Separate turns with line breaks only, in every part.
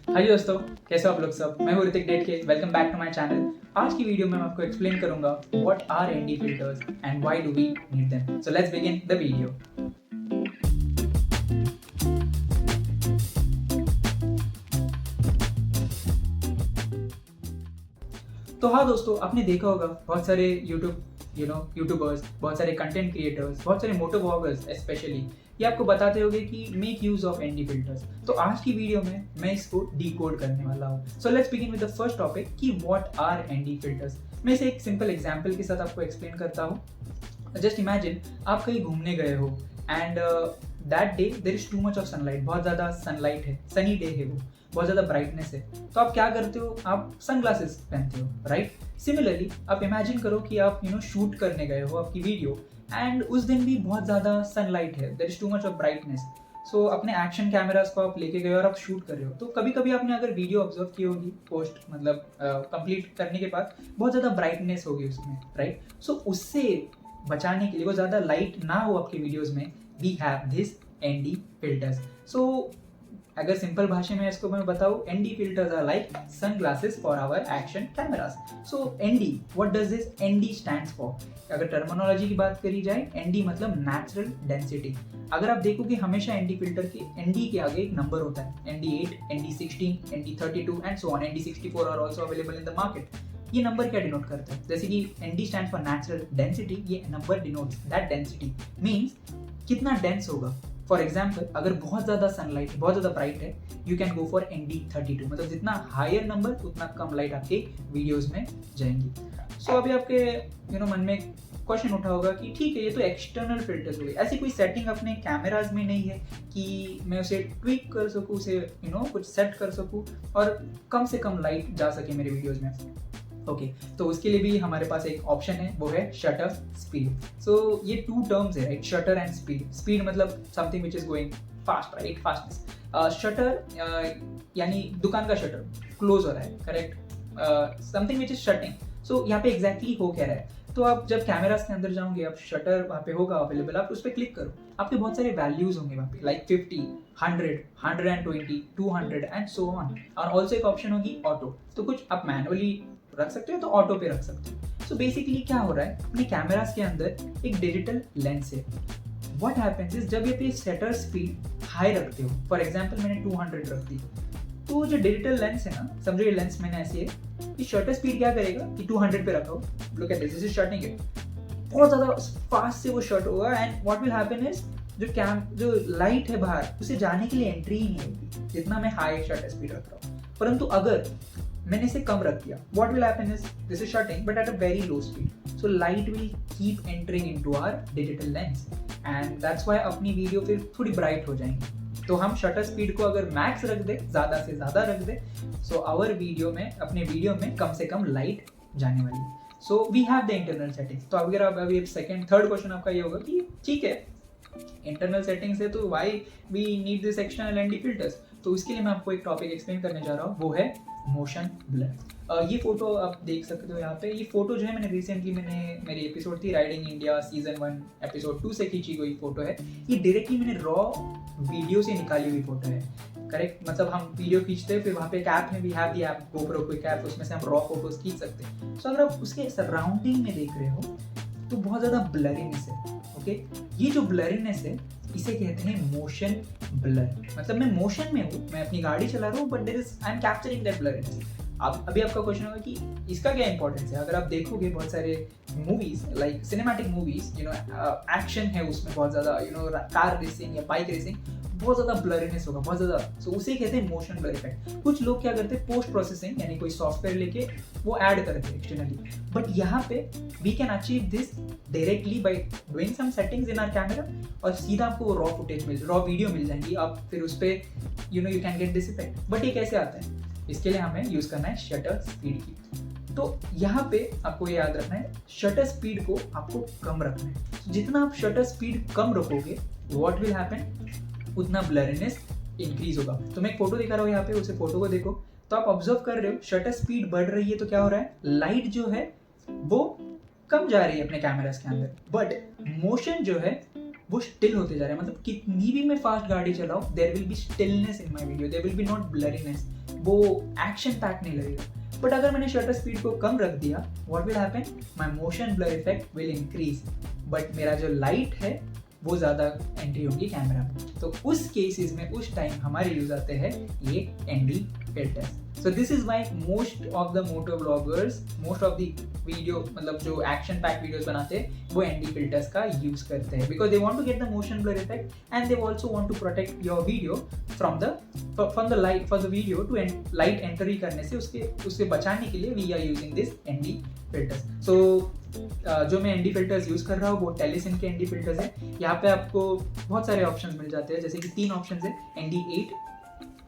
हाय दोस्तों, कैसे हो आप लोग सब। मैं हूँ ऋतिक डेटके। Welcome back to my channel. आज की वीडियो में मैं आपको एक्सप्लेन करूंगा what are ND filters and why do we need them. So let's begin the video. तो हाँ दोस्तों, आपने देखा होगा बहुत सारे यूट्यूबर्स, बहुत सारे कंटेंट क्रिएटर्स, बहुत सारे मोटो व्लॉगर्स स्पेशली ये आपको बताते होंगे कि make use of ND filters. तो आज की वीडियो में मैं इसको डीकोड करने वाला हूँ। सो let's begin with the first topic कि व्हाट आर एनडी फिल्टर्स। मैं इसे एक सिंपल एग्जांपल के साथ आपको एक्सप्लेन करता हूँ। जस्ट इमेजिन आप कहीं घूमने गए हो and that day there is too much of sunlight, बहुत ज़्यादा सनलाइट है, सनी डे है, वो बहुत ज़्यादा ब्राइटनेस है। तो आप क्या करते हो, आप सनग्लासेस पहनते हो, राइट। सिमिलरली आप इमेजिन करो कि आप शूट करने गए हो आपकी वीडियो एंड उस दिन भी बहुत ज़्यादा सनलाइट है, there is too much of brightness. So अपने एक्शन कैमराज को आप लेके गए और आप शूट कर रहे हो। तो कभी कभी आपने अगर वीडियो ऑब्जर्व की होगी, पोस्ट मतलब कंप्लीट करने के बाद बहुत ज़्यादा ब्राइटनेस होगी उसमें, राइट। सो उससे बचाने के लिए, वो ज़्यादा लाइट ना हो आपकी वीडियोस में, we have this ND filters. So अगर सिंपल भाषा में इसको मैं बताऊँ, ND filters are like sunglasses for our action cameras. So ND, what does this ND stands for. अगर टर्मिनोलॉजी की बात करी जाए, एनडी मतलब नेचुरल डेंसिटी। अगर आप देखोगे हमेशा एनडी फिल्टर के एनडी के आगे एक नंबर होता है, ND8, ND16, ND32 and so on. ND64 are also available in the market. ये नंबर क्या डिनोट करता है, जैसे कि ND stands for natural density, ये number denotes that density means कितना डेंस होगा। फॉर एग्जाम्पल, अगर बहुत ज़्यादा सनलाइट, बहुत ज़्यादा ब्राइट है, you can go for ND32, मतलब जितना हायर नंबर उतना कम लाइट आपके वीडियोस में जाएंगी। सो अभी आपके मन में क्वेश्चन उठा होगा कि ठीक है, ये तो एक्सटर्नल फिल्टर्स हो गए, ऐसी कोई सेटिंग अपने कैमराज में नहीं है कि मैं उसे ट्विक कर सकूँ, उसे कुछ सेट कर सकूँ और कम से कम लाइट जा सके मेरे वीडियोज में। ओके, तो उसके लिए भी हमारे पास एक ऑप्शन है, वो है शटर स्पीड। सो ये टू टर्म्स है, right, shutter and speed. Speed मतलब something which is going fast, right, fastness. Shutter यानी दुकान का शटर क्लोज हो रहा है, correct, something which is shutting. So यहाँ पे एग्जैक्टली हो क्या रहा है, तो आप जब कैमरास के अंदर जाओगे, आप शटर वहाँ पे होगा अवेलेबल, आप उस पर क्लिक करो, आपके बहुत सारे वैल्यूज होंगे वहाँ पे, लाइक 50, 100, 120, 200 एंड सो ऑन। और ऑल्सो एक ऑप्शन होगी ऑटो, तो कुछ आप मैनुअली रख सकते हो तो ऑटो पे रख सकते हो। सो बेसिकली क्या हो रहा है, अपने कैमरास के अंदर एक डिजिटल लेंस है। व्हाट हैपेंस इज, जब ये पे शटर स्पीड हाई रखते हो, फॉर एग्जांपल मैंने 200 रख दी, तो जो डिजिटल लेंस है ना, समझो ये लेंस मैंने ऐसी है कि शटर स्पीड क्या करेगा कि 200 पे रखा हो, look at this is shutting it, बहुत ज्यादा फास्ट से वो शट होगा and what will happen is जो लाइट है बाहर, उसे जाने के लिए एंट्री ही नहीं होगी जितना मैं हाई शटर स्पीड रख रहा हूँ। परंतु अगर मैंने इसे कम रख दिया, what will happen is this is shutting but at a very low speed, so light will keep entering into our digital lens and that's why अपनी वीडियो फिर थोड़ी ब्राइट हो जाएंगी। तो हम शटर स्पीड को अगर मैक्स रख दे, ज़्यादा से ज़्यादा रख दे, सो आवर वीडियो में, अपने वीडियो में कम से कम लाइट जाने वाली है। So we have the internal settings. तो अगर आप अभी सेकंड थर्ड क्वेश्चन आपका ये होगा कि ठीक है, इंटरनल सेटिंग्स है तो why we need this external ND filters. तो इसके लिए मैं आपको एक टॉपिक एक्सप्लेन करने जा रहा हूँ, वो है मोशन ब्लर। ये फोटो आप देख सकते हो यहाँ पे। ये फोटो जो है मैंने रिसेंटली मेरी एपिसोड थी राइडिंग इंडिया सीजन 1 एपिसोड 2 से खींची गई फोटो है। ये डायरेक्टली मैंने रॉ वीडियो से निकाली हुई फोटो है, करेक्ट। मतलब हम वीडियो खींचते हैं, फिर वहाँ पे एक ऐप में we have the app GoPro quick app, उसमें से हम रॉ फोटोज खींच सकते हैं। सो अगर आप उसके सराउंडिंग में देख रहे हो तो बहुत ज़्यादा ब्लरीनेस है। ओके, ये जो ब्लरीनेस है इसे कहते हैं मोशन ब्लर। मतलब मैं मोशन में हूँ, मैं अपनी गाड़ी चला रहा हूँ, but there is I am capturing that blurriness. अब अभी आपका क्वेश्चन होगा कि इसका क्या इंपॉर्टेंस है। अगर आप देखोगे बहुत सारे movies, like cinematic movies, action है उसमें बहुत ज़्यादा, कार रेसिंग या बाइक रेसिंग, बहुत ज़्यादा ब्लरीनेस होगा, बहुत ज़्यादा। सो उसे कहते हैं मोशन ब्लर इफेक्ट। कुछ लोग क्या करते हैं, पोस्ट प्रोसेसिंग यानी कोई सॉफ्टवेयर लेके वो ऐड करते हैं एक्सटर्नली, बट यहाँ पे we can achieve this directly by doing some settings in our camera और सीधा आपको वो रॉ फुटेज रॉ वीडियो मिल जाएंगी। आप फिर उस पर you can get this effect. But ये कैसे आता है, इसके लिए हमें यूज़ करना है शटर स्पीड की। तो यहाँ पे आपको ये याद रखना है, शटर स्पीड को आपको कम रखना है। जितना आप शटर स्पीड कम रखोगे, व्हाट विल हैपन, उतना ब्लरीनेस इंक्रीज होगा। तो मैं एक फोटो दिखा रहा हूँ यहाँ पे, उसे फोटो को देखो तो आप ऑब्जर्व कर रहे हो शटर स्पीड बढ़ रही है, तो क्या हो रहा है, लाइट जो है वो कम जा रही है अपने कैमरास के अंदर, बट मोशन जो है वो स्टिल होते जा रहे हैं। मतलब कितनी भी मैं फास्ट गाड़ी चलाऊं, there will be stillness in my video, there will be not blurriness. वो एक्शन पैक नहीं लगेगा। बट अगर मैंने शटर स्पीड को कम रख दिया, what will happen, my motion blur effect will increase, but मेरा जो लाइट है वो ज़्यादा एंट्री होगी कैमरा में। तो उस केसेस में उस टाइम हमारे यूज आते हैं ये ND filters. So this is why most of the moto bloggers, most of the video मतलब जो एक्शन पैक वीडियोस बनाते हैं वो एनडी फिल्टर्स का यूज करते हैं, because they want to get the motion blur effect and they also want to protect your video from the light, for the video to light entry करने से उसके बचाने के लिए we are using this ND filters. So जो मैं ND filters use कर रहा हूँ वो टेलीसिन के एनडी फिल्टर्स है। यहाँ पे आपको बहुत सारे ऑप्शंस मिल जाते हैं, जैसे कि 3 ऑप्शंस है, ND8,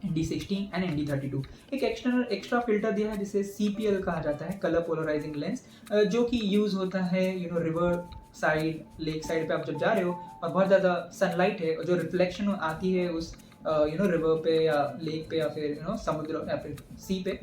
ND16 एंड ND32। एक एक्स्ट्रा फिल्टर दिया है जिसे CPL कहा जाता है, कलर पोलराइजिंग लेंस, जो कि यूज होता है रिवर साइड, लेक साइड पे आप जब जा रहे हो और बहुत ज़्यादा सनलाइट है और जो रिफ्लेक्शन आती है उस रिवर पे या लेक पे या फिर समुद्र या फिर सी पे,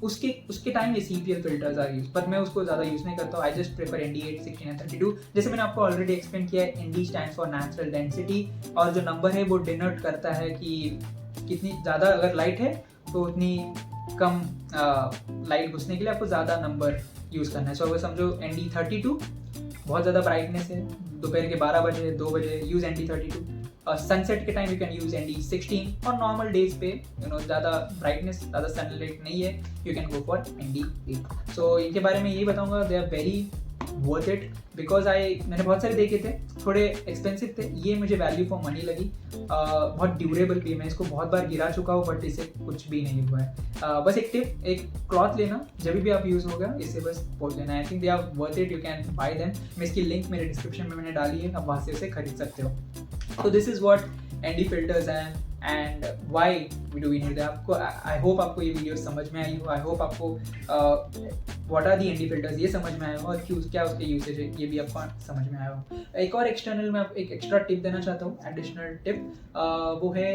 उसके टाइम ये CPL filters are use, but मैं उसको ज़्यादा यूज़ नहीं करता हूँ। I just prefer ND8, 16 and 32। जैसे मैंने आपको ऑलरेडी एक्सप्लेन किया है, ND stands for natural density, और जो नंबर है वो डिनोट करता है कि कितनी ज़्यादा अगर लाइट है तो उतनी कम लाइट घुसने के लिए आपको ज़्यादा नंबर यूज़ करना है। सो अगर समझो ND32 बहुत ज़्यादा ब्राइटनेस है, दोपहर के 12 बजे 2 बजे यूज़ ND32, सनसेट के time you can use ND16, और नॉर्मल डेज पे ज़्यादा ब्राइटनेस, ज़्यादा सनलाइट नहीं है, you can go for ND8। So इनके बारे में यही बताऊंगा, they are very worth it, because मैंने बहुत सारे देखे थे, थोड़े एक्सपेंसिव थे, ये मुझे वैल्यू फॉर मनी लगी, बहुत ड्यूरेबल भी, मैं इसको बहुत बार गिरा चुका हूँ बट इससे कुछ भी नहीं हुआ है। बस एक टिप, एक क्लॉथ लेना जब भी आप यूज़ होगा, इससे बस पोंछ लेना। I think they are worth it, you can buy them. मैं इसकी लिंक मेरे डिस्क्रिप्शन में मैंने डाली है, आप वहाँ से उसे खरीद सकते हो। So this is what ND filters and why we do need them। आपको I hope आपको ये वीडियो समझ में आई हो, I hope आपको what are the ND filters ये समझ में आया हो, और क्या उसके यूसेज है ये भी आपको समझ में आया हो। एक और एक्सटर्नल में एक एक्स्ट्रा टिप देना चाहता हूँ, एडिशनल टिप, वो है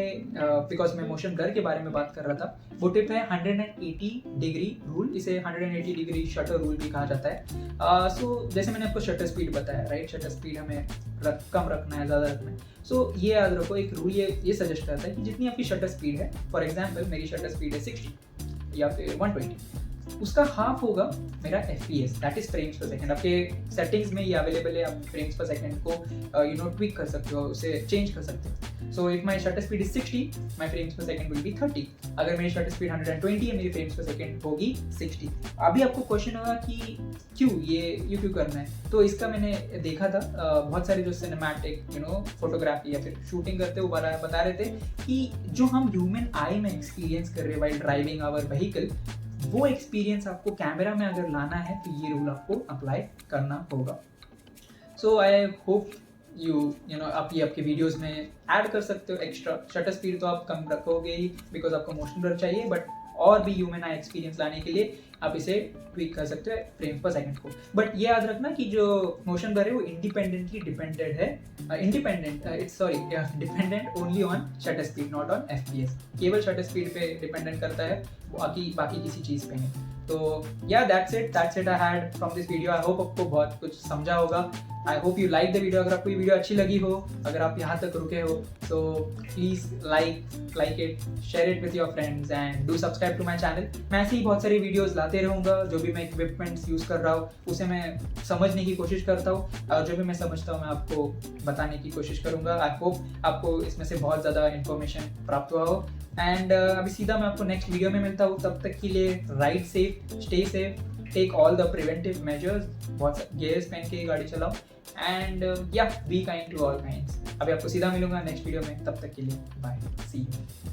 बिकॉज मैं मोशन ब्लर के बारे में बात कर रहा था, वो टिप है 180 डिग्री रूल। इसे 180 डिग्री शटर रूल भी कहा जाता है। सो जैसे मैंने आपको शटर स्पीड बताया, राइट, शटर स्पीड हमें कम रखना है, ज़्यादा रखना है। सो ये याद रखो, एक रूल ये सजेस्ट करता है कि जितनी आपकी शटर स्पीड है, फॉर एग्जांपल मेरी शटर स्पीड है 60 या फिर 120, उसका हाफ होगा मेरा FPS, दैट इज फ्रेम्स पर सेकंड। आपके सेटिंग्स में ये अवेलेबल है, आप फ्रेम्स पर सेकंड को ट्विक कर सकते हो, उसे चेंज कर सकते हो। So if my shutter speed is 60, my frames पर सेकंड विल बी 30। अगर मेरी शटर स्पीड 120 है, मेरी फ्रेम्स पर सेकंड होगी 60। अभी आपको क्वेश्चन होगा कि क्यों करना है, तो इसका मैंने देखा था, बहुत सारे जो सिनेमैटिक फोटोग्राफी या फिर शूटिंग करते हुए बता रहे थे कि जो हम ह्यूमन आई में एक्सपीरियंस कर रहे हैं वाइल ड्राइविंग आवर व्हीकल, वो एक्सपीरियंस आपको कैमरा में अगर लाना है तो ये रूल आपको अप्लाई करना होगा। सो आई होप आप ये आपके वीडियोस में ऐड कर सकते हो। एक्स्ट्रा शटर स्पीड तो आप कम रखोगे ही बिकॉज आपको मोशन ब्लर चाहिए, बट और भी ह्यूमन आई एक्सपीरियंस लाने के लिए आप इसे ट्वीक कर सकते हो फ्रेम पर सेकंड को। बट ये याद रखना कि जो मोशन ब्लर है वो इंडिपेंडेंटली डिपेंडेंट है, dependent only on shutter speed, not on FPS। केवल शटर स्पीड पे डिपेंडेंट करता है, बाकी किसी चीज़ पे नहीं। तो या that's it I had from this video. I hope आपको बहुत कुछ समझा होगा। I hope you like the video. अगर आपको ये वीडियो अच्छी लगी हो, अगर आप यहाँ तक रुके हो, तो please like it, share it with your friends and do subscribe to my channel. मैं ऐसे ही बहुत सारी वीडियोज़ लाते रहूँगा। जो भी मैं इक्विपमेंट्स यूज़ कर रहा हूँ उसे मैं समझने की कोशिश करता हूँ, और जो भी मैं समझता हूँ मैं आपको बताने की कोशिश करूँगा। आई होप आपको इसमें से बहुत ज़्यादा इन्फॉर्मेशन प्राप्त हुआ हो। एंड अभी सीधा मैं आपको नेक्स्ट वीडियो में मिलता हूँ। तब तक के लिए ride safe, stay safe, take all the preventive measures, बहुत गियर्स पहन के गाड़ी चलाओ, and yeah be kind to all kinds. अभी आपको सीधा मिलूंगा नेक्स्ट वीडियो में, तब तक के लिए बाय, सी यू।